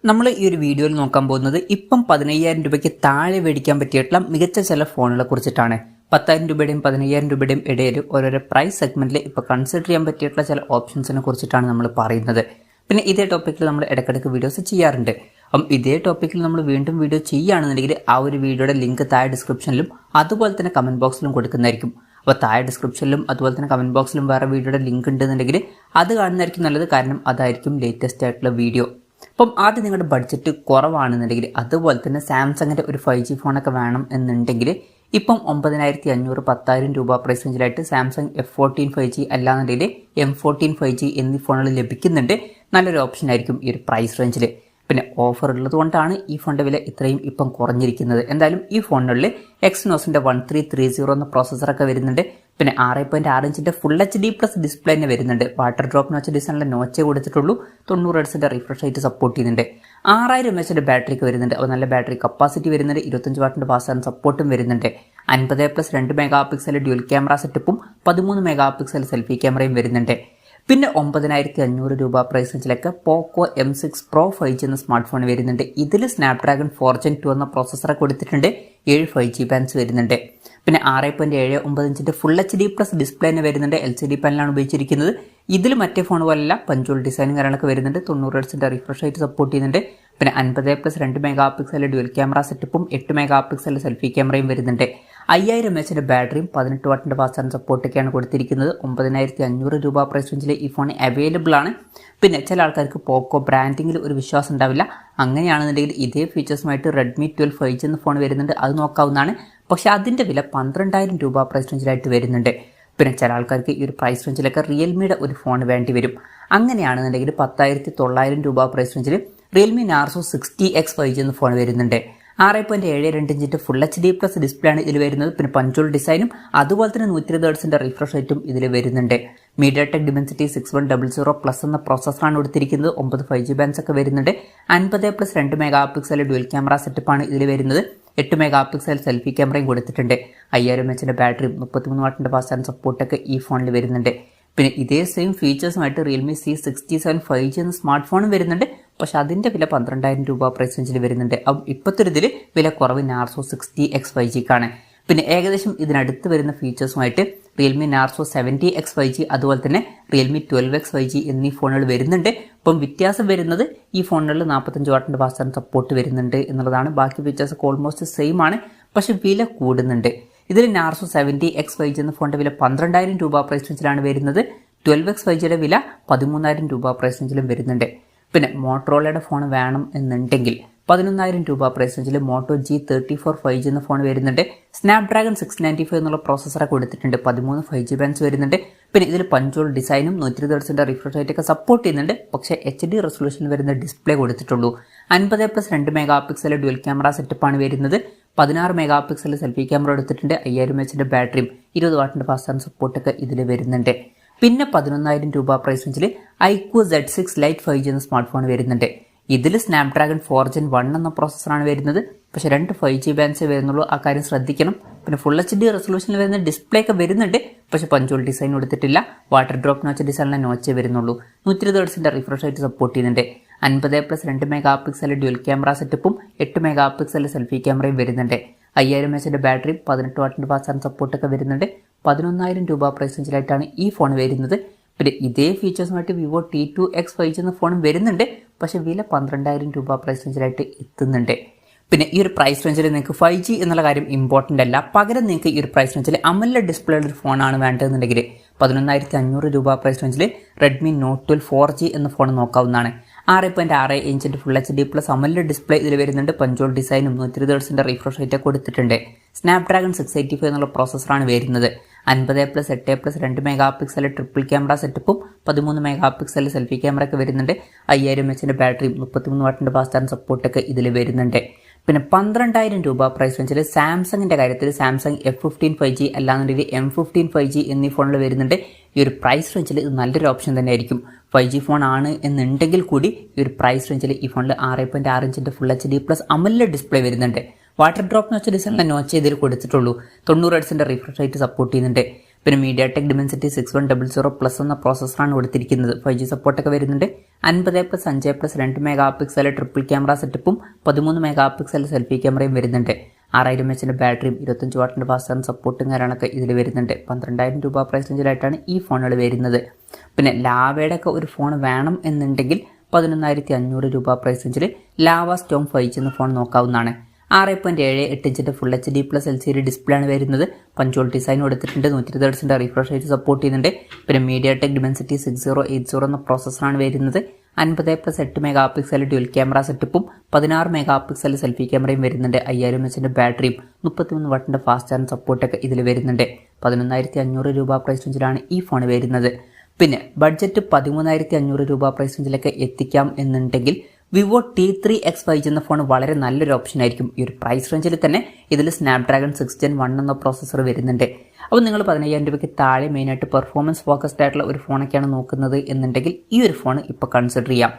നമ്മൾ ഈ ഒരു വീഡിയോയിൽ നോക്കാൻ പോകുന്നത് ഇപ്പം 15,000 രൂപയ്ക്ക് താഴെ മേടിക്കാൻ പറ്റിയിട്ടുള്ള മികച്ച ചില ഫോണുകളെ കുറിച്ചിട്ടാണ്. 10,000 രൂപയുടെയും 15,000 രൂപയുടെയും ഇടയിൽ ഓരോരോ പ്രൈസ് സെഗ്മെന്റിൽ ഇപ്പോൾ കൺസിഡർ ചെയ്യാൻ പറ്റിയിട്ടുള്ള ചില ഓപ്ഷൻസിനെ കുറിച്ചിട്ടാണ് നമ്മൾ പറയുന്നത്. പിന്നെ ഇതേ ടോപ്പിക്കിൽ നമ്മൾ ഇടയ്ക്കിടയ്ക്ക് വീഡിയോസ് ചെയ്യാറുണ്ട്. അപ്പം ഇതേ ടോപ്പിക്കിൽ നമ്മൾ വീണ്ടും വീഡിയോ ചെയ്യുകയാണെന്നുണ്ടെങ്കിൽ ആ ഒരു വീഡിയോയുടെ ലിങ്ക് താഴെ ഡിസ്ക്രിപ്ഷനിലും അതുപോലെ തന്നെ കമന്റ് ബോക്സിലും കൊടുക്കുന്നതായിരിക്കും. അപ്പോൾ താഴെ ഡിസ്ക്രിപ്ഷനിലും അതുപോലെ തന്നെ കമന്റ് ബോക്സിലും വേറെ വീഡിയോയുടെ ലിങ്ക് ഉണ്ടെന്നുണ്ടെങ്കിൽ അത് കാണുന്നതായിരിക്കും നല്ലത്. കാരണം അതായിരിക്കും ലേറ്റസ്റ്റ് ആയിട്ടുള്ള വീഡിയോ. അപ്പം ആദ്യം നിങ്ങളുടെ ബഡ്ജറ്റ് കുറവാണെന്നുണ്ടെങ്കിൽ അതുപോലെ തന്നെ സാംസങ്ങിൻ്റെ ഒരു 5G ഫോണൊക്കെ വേണം എന്നുണ്ടെങ്കിൽ ഇപ്പം 9,500 10,000 രൂപ പ്രൈസ് റേഞ്ചിലായിട്ട് സാംസങ് F14 5G അല്ലാന്നുണ്ടെങ്കിൽ M14 5G എന്നീ ഫോണുകൾ ലഭിക്കുന്നുണ്ട്. നല്ലൊരു ഓപ്ഷൻ ആയിരിക്കും ഈ ഒരു പ്രൈസ് റേഞ്ചിൽ. പിന്നെ ഓഫർ ഉള്ളത് കൊണ്ടാണ് ഈ ഫോണിൻ്റെ വില ഇത്രയും ഇപ്പം കുറഞ്ഞിരിക്കുന്നത്. എന്തായാലും ഈ ഫോണുകളിൽ എക്സിനോസിൻ്റെ 1330 എന്ന പ്രോസസ്സറൊക്കെ വരുന്നുണ്ട്. പിന്നെ 6.6 ഇഞ്ചിൻ്റെ ഫുൾ HD+ ഡിസ്പ്ലേ തന്നെ വരുന്നുണ്ട്. വാട്ടർ ഡ്രോപ്പ് നോച്ച് ഡിസൈനിലെ നോച്ചേ കൊടുത്തിട്ടുള്ളൂ. 90 ഹെർട്സിൻ്റെ റിഫ്രഷ് റേറ്റ് സപ്പോർട്ട് ചെയ്യുന്നുണ്ട്. 6000 mAh ബാറ്ററിക്ക് വരുന്നുണ്ട്. അപ്പോൾ നല്ല ബാറ്ററി കപ്പാസിറ്റി വരുന്നുണ്ട്. 25 വാട്ടിൻ്റെ ഫാസ്റ്റ് ചാർജിംഗ് സപ്പോർട്ടും വരുന്നുണ്ട്. 50+2 മെഗാ പിക്സൽ ഡ്യുവൽ ക്യാമറ സെറ്റപ്പും 13 മെഗാ പിക്സൽ സെൽഫി ക്യാമറയും വരുന്നുണ്ട്. പിന്നെ 9,500 രൂപ പ്രൈസ് റേഞ്ചിലൊക്കെ പോക്കോ M6 Pro 5G എന്ന സ്മാർട്ട് ഫോൺ വരുന്നുണ്ട്. ഇതിൽ സ്നാപ്ഡ്രാഗൺ 4 Gen 2 എന്ന പ്രോസസ്സറൊക്കെ കൊടുത്തിട്ടുണ്ട്. 7 5G ബാൻഡ്സ് വരുന്നുണ്ട്. പിന്നെ 6.79 ഇഞ്ചിൻ്റെ ഫുൾ HD+ ഡിസ്പ്ലേ തന്നെ വരുന്നുണ്ട്. LCD പാനലാണ് ഉപയോഗിച്ചിരിക്കുന്നത്. ഇതിൽ മറ്റേ ഫോൺ പോലെയല്ല പഞ്ചോൾ ഡിസൈനും കാര്യങ്ങളൊക്കെ വരുന്നുണ്ട്. 90 ഹെർട്സിൻ്റെ റിഫ്രഷ് റേറ്റ് സപ്പോർട്ട് ചെയ്യുന്നുണ്ട്. പിന്നെ 50+2 മെഗാ പിക്സൽ ഡ്യുവൽ ക്യാമറ സെറ്റപ്പും 8 മെഗാ പിക്സൽ സെൽഫി ക്യാമറയും വരുന്നുണ്ട്. 5000 mAh ബാറ്ററിയും 18 വാട്ടിൻ്റെ ഫാസ്റ്റ് ചാർജിംഗ് സപ്പോർട്ടൊക്കെയാണ് കൊടുത്തിരിക്കുന്നത്. 9,500 രൂപ പ്രൈസ് റേഞ്ചിൽ ഈ ഫോൺ അവൈലബിൾ ആണ്. പിന്നെ ചില ആൾക്കാർക്ക് പോക്കോ ബ്രാൻഡിങ്ങിൽ ഒരു വിശ്വാസം ഉണ്ടാവില്ല. അങ്ങനെയാണെന്നുണ്ടെങ്കിൽ ഇതേ ഫീച്ചേഴ്സുമായിട്ട് റെഡ്മി 12 5G എന്ന ഫോൺ വരുന്നുണ്ട്. അത് നോക്കാവുന്നതാണ്. പക്ഷേ അതിൻ്റെ വില 12,000 രൂപ പ്രൈസ് റേഞ്ചിലായിട്ട് വരുന്നുണ്ട്. പിന്നെ ചില ആൾക്കാർക്ക് ഈ ഒരു പ്രൈസ് റേഞ്ചിലൊക്കെ റിയൽമിയുടെ ഒരു ഫോൺ വേണ്ടി വരും. അങ്ങനെയാണെന്നുണ്ടെങ്കിൽ 10,900 രൂപ പ്രൈസ് റേഞ്ചിൽ റിയൽമി നാർസോ 60X 5G എന്ന ഫോൺ വരുന്നുണ്ട്. 6.72 ഇഞ്ചിൻ്റെ ഫുൾ HD+ ഡിസ്പ്ലേ ആണ് ഇതിൽ വരുന്നത്. പിന്നെ പഞ്ചോൾ ഡിസൈനും അതുപോലെ തന്നെ 120 ഹെർട്സിൻ്റെ റിഫ്രഷ് റേറ്റും ഇതിൽ വരുന്നുണ്ട്. മീഡിയാടെക് ഡിമെൻസിറ്റി 6100+ എന്ന പ്രോസസ്സറാണ് കൊടുത്തിരിക്കുന്നത്. 9 5G ബാൻഡ്സ് ഒക്കെ വരുന്നുണ്ട്. 50+2 മെഗാ പിക്സൽ ഡ്യുവൽ ക്യാമറ സെറ്റപ്പാണ് ഇതിൽ വരുന്നത്. 8 മെഗാ പിക്സൽ സെൽഫി ക്യാമറയും കൊടുത്തിട്ടുണ്ട്. 5000 mAh ബാറ്ററിയും 33 വാട്ടിൻ്റെ ഫാസ്റ്റ് ചാർജിംഗ് സപ്പോർട്ടൊക്കെ ഈ ഫോണിൽ വരുന്നുണ്ട്. പിന്നെ ഇതേ സെയിം ഫീച്ചേഴ്സുമായിട്ട് റിയൽമി C67 5G എന്ന സ്മാർട്ട് ഫോണും വരുന്നുണ്ട്. പക്ഷെ അതിൻ്റെ വില 12,000 രൂപ പ്രൈസ് റേഞ്ചിൽ വരുന്നുണ്ട്. അപ്പം ഇപ്പോഴത്തെ ഒരു ഇതിൽ വില കുറവ് നാർസോ 60X 5Gക്കാണ്. പിന്നെ ഏകദേശം ഇതിനടുത്ത് വരുന്ന ഫീച്ചേഴ്സുമായിട്ട് റിയൽമി നാർസോ 70X 5G അതുപോലെ തന്നെ റിയൽമി 12X 5G എന്നീ ഫോണുകൾ വരുന്നുണ്ട്. അപ്പം വ്യത്യാസം വരുന്നത് ഈ ഫോണുകളിൽ 45 വാട്ടിൻ്റെ ഫാസ്റ്റ് ചാർജിംഗ് സപ്പോർട്ട് വരുന്നുണ്ട് എന്നുള്ളതാണ്. ബാക്കി ഫീച്ചേഴ്സൊക്കെ ഓൾമോസ്റ്റ് സെയിം ആണ്. പക്ഷെ വില കൂടുന്നുണ്ട്. ഇതിൽ നാർസോ 70X 5G എന്ന ഫോണിൻ്റെ വില 12,000 രൂപ പ്രൈസ് റേഞ്ചിലാണ് വരുന്നത്. 12X 5Gയുടെ വില 13,000 രൂപ പ്രൈസ് റേഞ്ചിലും വരുന്നുണ്ട്. പിന്നെ മോട്ടറോളയുടെ ഫോൺ വേണം എന്നുണ്ടെങ്കിൽ 11,000 രൂപ പ്രൈസ് റേഞ്ചിൽ മോട്ടോ G34 5G എന്ന ഫോൺ വരുന്നുണ്ട്. സ്നാപ്ഡ്രാഗൺ 695 എന്നുള്ള പ്രോസസ്സറൊക്കെ കൊടുത്തിട്ടുണ്ട്. 13 5G ബാൻഡ്സ് വരുന്നുണ്ട്. പിന്നെ ഇതിൽ പഞ്ചോൾ ഡിസൈനും 120 ഹെർട്സിൻ്റെ റിഫ്രഷ് റേറ്റൊക്കെ സപ്പോർട്ട് ചെയ്യുന്നുണ്ട്. പക്ഷേ HD റെസൊല്യൂഷനിൽ വരുന്ന ഡിസ്പ്ലേ കൊടുത്തിട്ടുള്ളൂ. 50+2 മെഗാ പിക്സൽ ഡ്യുവൽ ക്യാമറ സെറ്റപ്പാണ് വരുന്നത്. 16 മെഗാ പിക്സൽ സെൽഫി ക്യാമറ എടുത്തിട്ടുണ്ട്. 5000 mAh ബാറ്ററിയും 20 വാട്ടിൻ്റെ ഫാസ്റ്റ് ചാർജിംഗ് സപ്പോർട്ടൊക്കെ ഇതിൽ വരുന്നുണ്ട്. പിന്നെ 11,000 രൂപ പ്രൈസ് റേഞ്ചിൽ iQOO Z6 Lite 5G എന്ന സ്മാർട്ട് ഫോൺ വരുന്നുണ്ട്. ഇതിൽ സ്നാപ്ഡ്രാഗൺ 4 Gen 1 എന്ന പ്രോസസ്സറാണ് വരുന്നത്. പക്ഷേ 2 5G ബാൻഡ്സേ വരുന്നുള്ളൂ. ആ കാര്യം ശ്രദ്ധിക്കണം. പിന്നെ ഫുൾ HD റെസൊല്യൂഷനിൽ വരുന്ന ഡിസ്പ്ലേ ഒക്കെ വരുന്നുണ്ട്. പക്ഷേ പഞ്ചോൾ ഡിസൈൻ കൊടുത്തിട്ടില്ല. വാട്ടർ ഡ്രോപ്പ് നോച്ച് ഡിസൈനിലെ നോച്ചേ വരുന്നുള്ളൂ. 120 ഹെർട്സിൻ്റെ റിഫ്രഷ് റേറ്റ് സപ്പോർട്ട് ചെയ്യുന്നുണ്ട്. 50+2 മെഗാ പിക്സൽ ഡ്യുവൽ ക്യാമറ സെറ്റപ്പും 8 മെഗാ പിക്സൽ സെൽഫി ക്യാമറയും വരുന്നുണ്ട്. 5000 mAh ബാറ്ററിയും 18 വാട്ടിൻ്റെ ഫാസ്റ്റ് ചാർജിംഗ് സപ്പോർട്ടൊക്കെ വരുന്നുണ്ട്. 11,000 രൂപ പ്രൈസ് റേഞ്ചിലായിട്ടാണ് ഈ ഫോൺ വരുന്നത്. പിന്നെ ഇതേ ഫീച്ചേഴ്സുമായിട്ട് വിവോ T2X 5G എന്ന ഫോണും വരുന്നുണ്ട്. പക്ഷേ വില 12,000 രൂപ പ്രൈസ് റേഞ്ചിലായിട്ട് എത്തുന്നുണ്ട്. പിന്നെ ഈ ഒരു പ്രൈസ് റേഞ്ചിൽ നിങ്ങൾക്ക് 5G എന്നുള്ള കാര്യം ഇമ്പോർട്ടൻ്റ് അല്ല. പകരം നിങ്ങൾക്ക് ഈ ഒരു പ്രൈസ് റേഞ്ചിൽ AMOLED ഡിസ്പ്ലേ ഉള്ള ഒരു ഫോണാണ് വേണ്ടതെന്നുണ്ടെങ്കിൽ 11,500 രൂപ പ്രൈസ് റേഞ്ചിൽ റെഡ്മി നോട്ട് 12 4G എന്ന ഫോൺ നോക്കാവുന്നതാണ്. 6.6 ഇഞ്ചിൻ്റെ ഫുൾ HD+ AMOLED ഡിസ്പ്ലേ ഇതിൽ വരുന്നുണ്ട്. പഞ്ചോൾ ഡിസൈനും 120 ഹെർട്സിൻ്റെ റിഫ്രഷ് റേറ്റ് കൊടുത്തിട്ടുണ്ട്. സ്നാപ്ഡ്രാഗൺ 685 എന്നുള്ള പ്രോസസ്സറാണ് വരുന്നത്. 50+8+2 മെഗാ പിക്സൽ ട്രിപ്പിൾ ക്യാമറ സെറ്റപ്പും 13 മെഗാ പിക്സൽ സെൽഫി ക്യാമറ ഒക്കെ വരുന്നുണ്ട്. 5000 mAh ബാറ്ററിയും 33 വാട്ടിൻ്റെ ഫാസ്റ്റ് ചാർജിംഗ് സപ്പോർട്ടൊക്കെ ഇതിൽ വരുന്നുണ്ട്. പിന്നെ 12,000 രൂപ പ്രൈസ് റേഞ്ചിൽ സാംസങ്ങിൻ്റെ കാര്യത്തിൽ സാംസങ് F15 5G അല്ലാന്നുണ്ടെങ്കിൽ M15 5G എന്നീ ഫോണിൽ വരുന്നുണ്ട്. ഈ ഒരു പ്രൈസ് റേഞ്ചിൽ ഇത് നല്ലൊരു ഓപ്ഷൻ തന്നെയായിരിക്കും. 5G ഫോൺ ആണ് എന്നുണ്ടെങ്കിൽ കൂടി ഈ ഒരു പ്രൈസ് റേഞ്ചിൽ ഈ ഫോണിൽ 6.6 ഇഞ്ചിൻ്റെ ഫുൾ HD+ AMOLED ഡിസ്പ്ലേ വരുന്നുണ്ട്. വാട്ടർ ഡ്രോപ്പ് നോച്ച് ഡിസൈനിലെ നോച്ച് ഇതിൽ കൊടുത്തിട്ടുള്ളൂ. 90 ഹെർട്സിൻ്റെ റിഫ്രഷ് റേറ്റ് സപ്പോർട്ട് ചെയ്യുന്നുണ്ട്. പിന്നെ മീഡിയാടെക് ഡിമെൻസിറ്റി 6100+ എന്ന പ്രോസസ്സറാണ് കൊടുത്തിരിക്കുന്നത്. 5G സപ്പോർട്ടൊക്കെ വരുന്നുണ്ട്. 50+5+2 മെഗാ പിക്സൽ ട്രിപ്പിൾ ക്യാമറ സെറ്റപ്പും 13 മെഗാ പിക്സൽ സെൽഫി ക്യാമറയും വരുന്നുണ്ട്. 6000 mAh ബാറ്ററിയും 25 വാട്ടിൻ്റെ ഫാസ്റ്റ് ചാർജിംഗ് സപ്പോർട്ടും കാര്യങ്ങളൊക്കെ ഇതിൽ വരുന്നുണ്ട്. 12,000 രൂപ പ്രൈസ് റേഞ്ചിലായിട്ടാണ് ഈ ഫോണുകൾ വരുന്നത്. പിന്നെ ലാവയുടെ ഒക്കെ ഒരു ഫോൺ വേണം എന്നുണ്ടെങ്കിൽ 11,500 രൂപ പ്രൈസ് റേഞ്ചിൽ ലാവ സ്റ്റോം 5G എന്ന ഫോൺ നോക്കാവുന്നതാണ്. 6.78 ഇഞ്ചിൻ്റെ ഫുൾ HD+ LCD ഡിസ്പ്ലേ ആണ് വരുന്നത്. പഞ്ചോൾ ഡിസൈൻ കൊടുത്തിട്ടുണ്ട്. 120 Hz റിഫ്രഷ് റേറ്റ് സപ്പോർട്ട് ചെയ്യുന്നുണ്ട്. പിന്നെ MediaTek Dimensity 6080 എന്ന പ്രോസസ്സറാണ് വരുന്നത്. 50+8 മെഗാ പിക്സൽ ഡ്യുവൽ ക്യാമറ സെറ്റപ്പും 16 മെഗാ പിക്സൽ സെൽഫി ക്യാമറയും വരുന്നുണ്ട്. 5000 mAh ബാറ്ററിയും 33 വാട്ടിൻ്റെ ഫാസ്റ്റ് ചാർജിംഗ് സപ്പോർട്ടൊക്കെ ഇതിൽ വരുന്നുണ്ട്. 11,500 രൂപ പ്രൈസ് റേഞ്ചിലാണ് ഈ ഫോൺ വരുന്നത്. പിന്നെ ബഡ്ജറ്റ് 13,500 രൂപ പ്രൈസ് റേഞ്ചിലൊക്കെ എത്തിക്കാം എന്നുണ്ടെങ്കിൽ വിവോ T3X 5G എന്ന ഫോൺ വളരെ നല്ലൊരു ഓപ്ഷൻ ആയിരിക്കും. ഈ ഒരു പ്രൈസ് റേഞ്ചിൽ തന്നെ ഇതിൽ സ്നാപ്ഡ്രാഗൺ 6 Gen 1 എന്ന പ്രോസസ്സർ വരുന്നുണ്ട്. അപ്പോൾ നിങ്ങൾ 15,000 രൂപയ്ക്ക് താഴെ മെയിനായിട്ട് പെർഫോമൻസ് ഫോക്കസ്ഡ് ആയിട്ടുള്ള ഒരു ഫോണൊക്കെയാണ് നോക്കുന്നത് എന്നുണ്ടെങ്കിൽ ഈ ഒരു ഫോൺ ഇപ്പോൾ കൺസിഡർ ചെയ്യാം.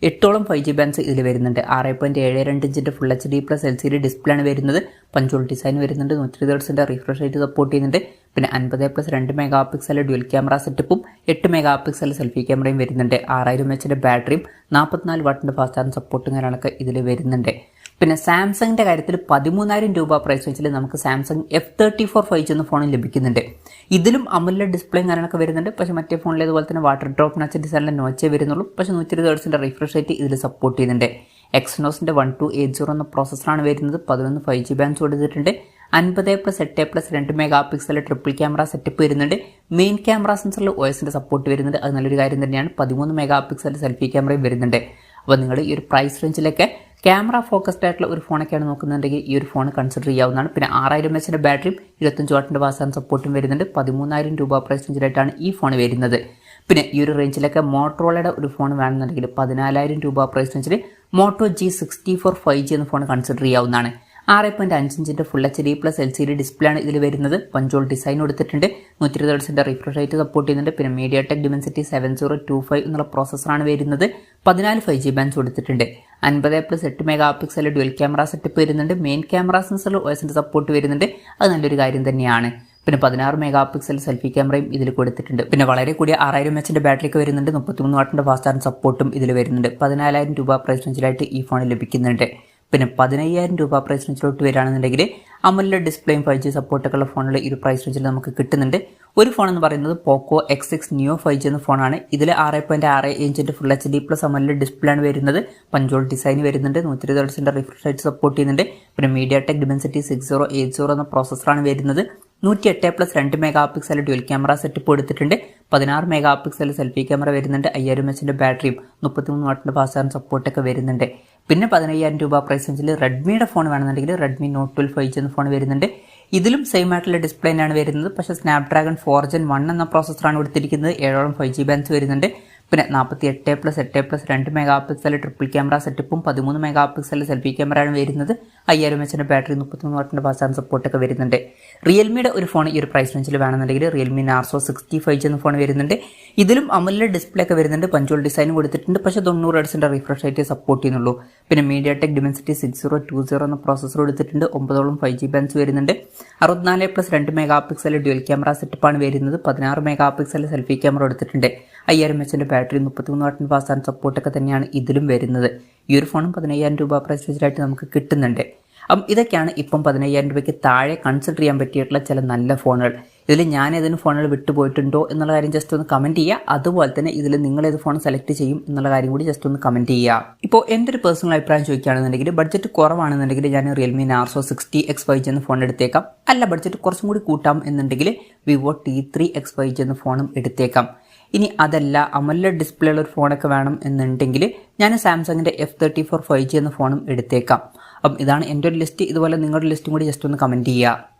8ഓളം 5G ബാൻഡ്സ് ഇതിൽ വരുന്നുണ്ട്. 6.72 ഇഞ്ചിൻ്റെ ഫുൾ HD+ LCD ഡിസ്പ്ലേ ആണ് വരുന്നത്. പഞ്ചോൾ ഡിസൈൻ വരുന്നുണ്ട്. 120 Hz റിഫ്രഷ് റേറ്റ് സപ്പോർട്ട് ചെയ്യുന്നുണ്ട്. പിന്നെ 50+2 മെഗാ പിക്സൽ ഡ്യുവൽ ക്യാമറ സെറ്റപ്പും 8 മെഗാ പിക്സൽ സെൽഫി ക്യാമറയും വരുന്നുണ്ട്. 6000 mAh ബാറ്ററിയും 44 വാട്ടിൻ്റെ ഫാസ്റ്റ് ചാർജിംഗ് സപ്പോർട്ടും കാര്യങ്ങളൊക്കെ ഇതിൽ വരുന്നുണ്ട്. പിന്നെ സാംസങ്ങിൻ്റെ കാര്യത്തിൽ 13,000 രൂപ പ്രൈസ് റേഞ്ചിൽ നമുക്ക് സാംസങ് F34 5G എന്ന ഫോണിൽ ലഭിക്കുന്നുണ്ട്. ഇതിലും AMOLED ഡിസ്പ്ലേയും കാര്യങ്ങളൊക്കെ വരുന്നുണ്ട്. പക്ഷേ മറ്റേ ഫോണിലേതുപോലെ തന്നെ വാട്ടർ ഡ്രോപ്പ് നച്ച് ഡിസൈനിലെ നോച്ചേ വരുന്നുള്ളൂ. പക്ഷേ 120 Hz റിഫ്രഷ് റേറ്റ് ഇതിൽ സപ്പോർട്ട് ചെയ്യുന്നുണ്ട്. എക്സിനോസിൻ്റെ 1280 എന്ന പ്രോസസ്സറാണ് വരുന്നത്. 11 5G ബാൻഡ്സ് കൊടുത്തിട്ടുണ്ട്. 50+8+2 mega pixel triple camera setup വരുന്നുണ്ട്. മെയിൻ ക്യാമറ സെൻസറിൽ OSന്റെ സപ്പോർട്ട് വരുന്നുണ്ട്. അത് നല്ലൊരു കാര്യം തന്നെയാണ്. 13 മെഗാ പിക്സൽ സെൽഫി ക്യാമറയും വരുന്നുണ്ട്. അപ്പോൾ നിങ്ങൾ ഈ ഒരു പ്രൈസ് റേഞ്ചിലൊക്കെ ക്യാമറ ഫോക്കസ്ഡ് ആയിട്ടുള്ള ഒരു ഫോണൊക്കെയാണ് നോക്കുന്നുണ്ടെങ്കിൽ ഈ ഒരു ഫോൺ കൺസിഡർ ചെയ്യാവുന്നതാണ്. പിന്നെ 6000 mAh ബാറ്ററിയും 25 വാട്ടിൻ്റെ ഫാസ്റ്റ് ചാർജിംഗ് സപ്പോർട്ടും വരുന്നുണ്ട്. 13,000 രൂപ പ്രൈസ് റേഞ്ചിലായിട്ടാണ് ഈ ഫോൺ വരുന്നത്. പിന്നെ ഈ ഒരു റേഞ്ചിലൊക്കെ മോട്ടോറോളയുടെ ഒരു ഫോൺ വേണമെന്നുണ്ടെങ്കിൽ 14,000 രൂപ പ്രൈസ് റേഞ്ചിൽ മോട്ടോ G64 5G എന്ന ഫോൺ കൺസിഡർ ചെയ്യാവുന്നതാണ്. 6.5 ഇഞ്ചിൻ്റെ ഫുൾ HD+ LCD ഡിസ്പ്ലേ ആണ് ഇതിൽ വരുന്നത്. പഞ്ചോൾ ഡിസൈൻ കൊടുത്തിട്ടുണ്ട്. 120 Hz റിഫ്രഷ് റേറ്റ് സപ്പോർട്ട് ചെയ്യുന്നുണ്ട്. പിന്നെ MediaTek Dimensity 7025 എന്നുള്ള പ്രോസസ്സറാണ് വരുന്നത്. 14 5G ബാൻഡ്സ് കൊടുത്തിട്ടുണ്ട്. 50+8 mega pixel dual camera setup വരുന്നുണ്ട്. മെയിൻ ക്യാമറ സെൻസറിൽ OSന്റെ സപ്പോർട്ട് വരുന്നുണ്ട്. അത് നല്ലൊരു കാര്യം തന്നെയാണ്. പിന്നെ 16 മെഗാ പിക്സൽ സെൽഫി ക്യാമറയും ഇതിൽ കൊടുത്തിട്ടുണ്ട്. പിന്നെ വളരെ കൂടിയ 6000 mAh ബാറ്ററിയൊക്കെ വരുന്നുണ്ട്. 33 വാട്ടിൻ്റെ ഫാസ്റ്റ് ചാർജിംഗ് സപ്പോർട്ടും ഇതിൽ വരുന്നുണ്ട്. 14,000 രൂപ പ്രൈസ് റേഞ്ചിലായിട്ട് ഈ ഫോൺ ലഭിക്കുന്നുണ്ട്. പിന്നെ 15,000 രൂപ പ്രൈസ് റേഞ്ചിലോട്ട് വരികയാണെന്നുണ്ടെങ്കിൽ AMOLED ഡിസ്പ്ലേയും 5G സപ്പോർട്ടൊക്കെ ഉള്ള ഫോണുകൾ ഈ ഒരു പ്രൈസ് റേഞ്ചിൽ നമുക്ക് കിട്ടുന്നുണ്ട്. ഒരു ഫോൺ എന്ന് പറയുന്നത് പോക്കോ X6 Neo 5G എന്ന ഫോണാണ്. ഇതിൽ 6.6 ഇഞ്ചിൻ്റെ ഫുൾ HD+ AMOLED ഡിസ്പ്ലേ ആണ് വരുന്നത്. പഞ്ചോൾ ഡിസൈൻ വരുന്നുണ്ട്. 120 Hz റിഫ്രഷ് റേറ്റ് സപ്പോർട്ട് ചെയ്യുന്നുണ്ട്. പിന്നെ MediaTek Dimensity 6080 എന്ന പ്രോസസ്സറാണ് വരുന്നത്. 108+2 mega pixel dual camera setup കൊടുത്തിട്ടുണ്ട്. 16 മെഗാ പിക്സൽ സെൽഫി ക്യാമറ വരുന്നുണ്ട്. 5000 mAh ബാറ്ററിയും 33 വാട്ടിൻ്റെ ഫാസ്റ്റ് ചാർജിംഗ് സപ്പോർട്ടൊക്കെ വരുന്നുണ്ട്. പിന്നെ 15,000 രൂപ പ്രൈസ് റേഞ്ചിൽ റെഡ്മിയുടെ ഫോൺ വേണമെന്നുണ്ടെങ്കിൽ റെഡ്മി Note 12 5G എന്ന ഫോൺ വരുന്നുണ്ട്. ഇതിലും സെയിം ആയിട്ടുള്ള ഡിസ്പ്ലേ തന്നെയാണ് വരുന്നത്. പക്ഷേ സ്നാപ്ഡ്രാഗൺ 4 Gen 1 എന്ന പ്രോസസ്സറാണ് കൊടുത്തിരിക്കുന്നത്. 7ഓളം 5G ബാൻഡ്സ് വരുന്നുണ്ട്. പിന്നെ 48+8+2 മെഗാ പിക്സൽ ട്രിപ്പിൾ ക്യാമറ സെറ്റപ്പും 13 മെഗാ പിക്സൽ സെൽഫി ക്യാമറയാണ് വരുന്നത്. 5000 mAh ബാറ്ററി 33 വാട്ടിൻ്റെ ഫാസ്റ്റ് ചാർജിംഗ് സപ്പോർട്ടൊക്കെ വരുന്നുണ്ട്. റിയൽമിയുടെ ഒരു ഫോൺ ഈ ഒരു പ്രൈസ് റേഞ്ചിൽ വേണമെന്നുണ്ടെങ്കിൽ റിയൽമി നാർസോ 60 5G എന്ന ഫോൺ വരുന്നുണ്ട്. ഇതിലും AMOLED ഡിസ്പ്ലേ ഒക്കെ വരുന്നുണ്ട്. പഞ്ചോൾ ഡിസൈൻ കൊടുത്തിട്ടുണ്ട്. പക്ഷേ 90 Hz റിഫ്രഷ് റേറ്റ് സപ്പോർട്ട് ചെയ്യുന്നുള്ളൂ. പിന്നെ MediaTek Dimensity 6020 എന്ന പ്രോസസ്സർ കൊടുത്തിട്ടുണ്ട്. 9ഓളം 5G ബാൻഡ്സ് വരുന്നുണ്ട്. 64+2 മെഗാ പിക്സൽ ഡ്യുവൽ ക്യാമറ സെറ്റപ്പാണ് വരുന്നത്. 16 മെഗാ പിക്സൽ സെൽഫി ക്യാമറ എടുത്തിട്ടുണ്ട്. 5000 mAh ബാറ്ററി 33 വാട്ടിൻ്റെ ഫാസ്റ്റ് ചാർജിംഗ് സപ്പോർട്ടൊക്കെ തന്നെയാണ് ഇതിലും വരുന്നത്. ഈ ഒരു ഫോണും 15,000 രൂപ പ്രൈസ് റേഞ്ചിലായിട്ട് നമുക്ക് കിട്ടുന്നുണ്ട്. അപ്പം ഇതൊക്കെയാണ് ഇപ്പം 15,000 രൂപയ്ക്ക് താഴെ കൺസിഡർ ചെയ്യാൻ പറ്റിയിട്ടുള്ള ചില നല്ല ഫോണുകൾ. ഇതിൽ ഞാൻ ഏതെങ്കിലും ഫോണുകൾ വിട്ടുപോയിട്ടുണ്ടോ എന്നുള്ള കാര്യം ജസ്റ്റ് ഒന്ന് കമൻറ്റ് ചെയ്യുക. അതുപോലെ തന്നെ ഇതിൽ നിങ്ങൾ ഏത് ഫോൺ സെലക്ട് ചെയ്യും എന്നുള്ള കാര്യം കൂടി ജസ്റ്റ് ഒന്ന് കമൻറ്റ് ചെയ്യുക. ഇപ്പോൾ എൻ്റെ ഒരു പേഴ്സണൽ അഭിപ്രായം ചോദിക്കുകയാണെന്നുണ്ടെങ്കിൽ ബഡ്ജറ്റ് കുറവാണെന്നുണ്ടെങ്കിൽ ഞാൻ റിയൽമി നാർസോ 60X 5G എന്ന ഫോൺ എടുത്തേക്കാം. അല്ല ബഡ്ജറ്റ് കുറച്ചും കൂടി കൂട്ടാം എന്നുണ്ടെങ്കിൽ വിവോ T3X 5G എന്ന ഫോണും എടുത്തേക്കാം. ഇനി അതല്ല AMOLED ഡിസ്പ്ലേ ഉള്ള ഒരു ഫോണൊക്കെ വേണം എന്നുണ്ടെങ്കിൽ ഞാൻ സാംസങ്ങിൻ്റെ F34 5G എന്ന ഫോണും എടുത്തേക്കാം. അപ്പം ഇതാണ് എൻ്റെ ഒരു ലിസ്റ്റ്. ഇതുപോലെ നിങ്ങളുടെ ലിസ്റ്റും കൂടി ജസ്റ്റ് ഒന്ന് കമൻറ്റ് ചെയ്യുക.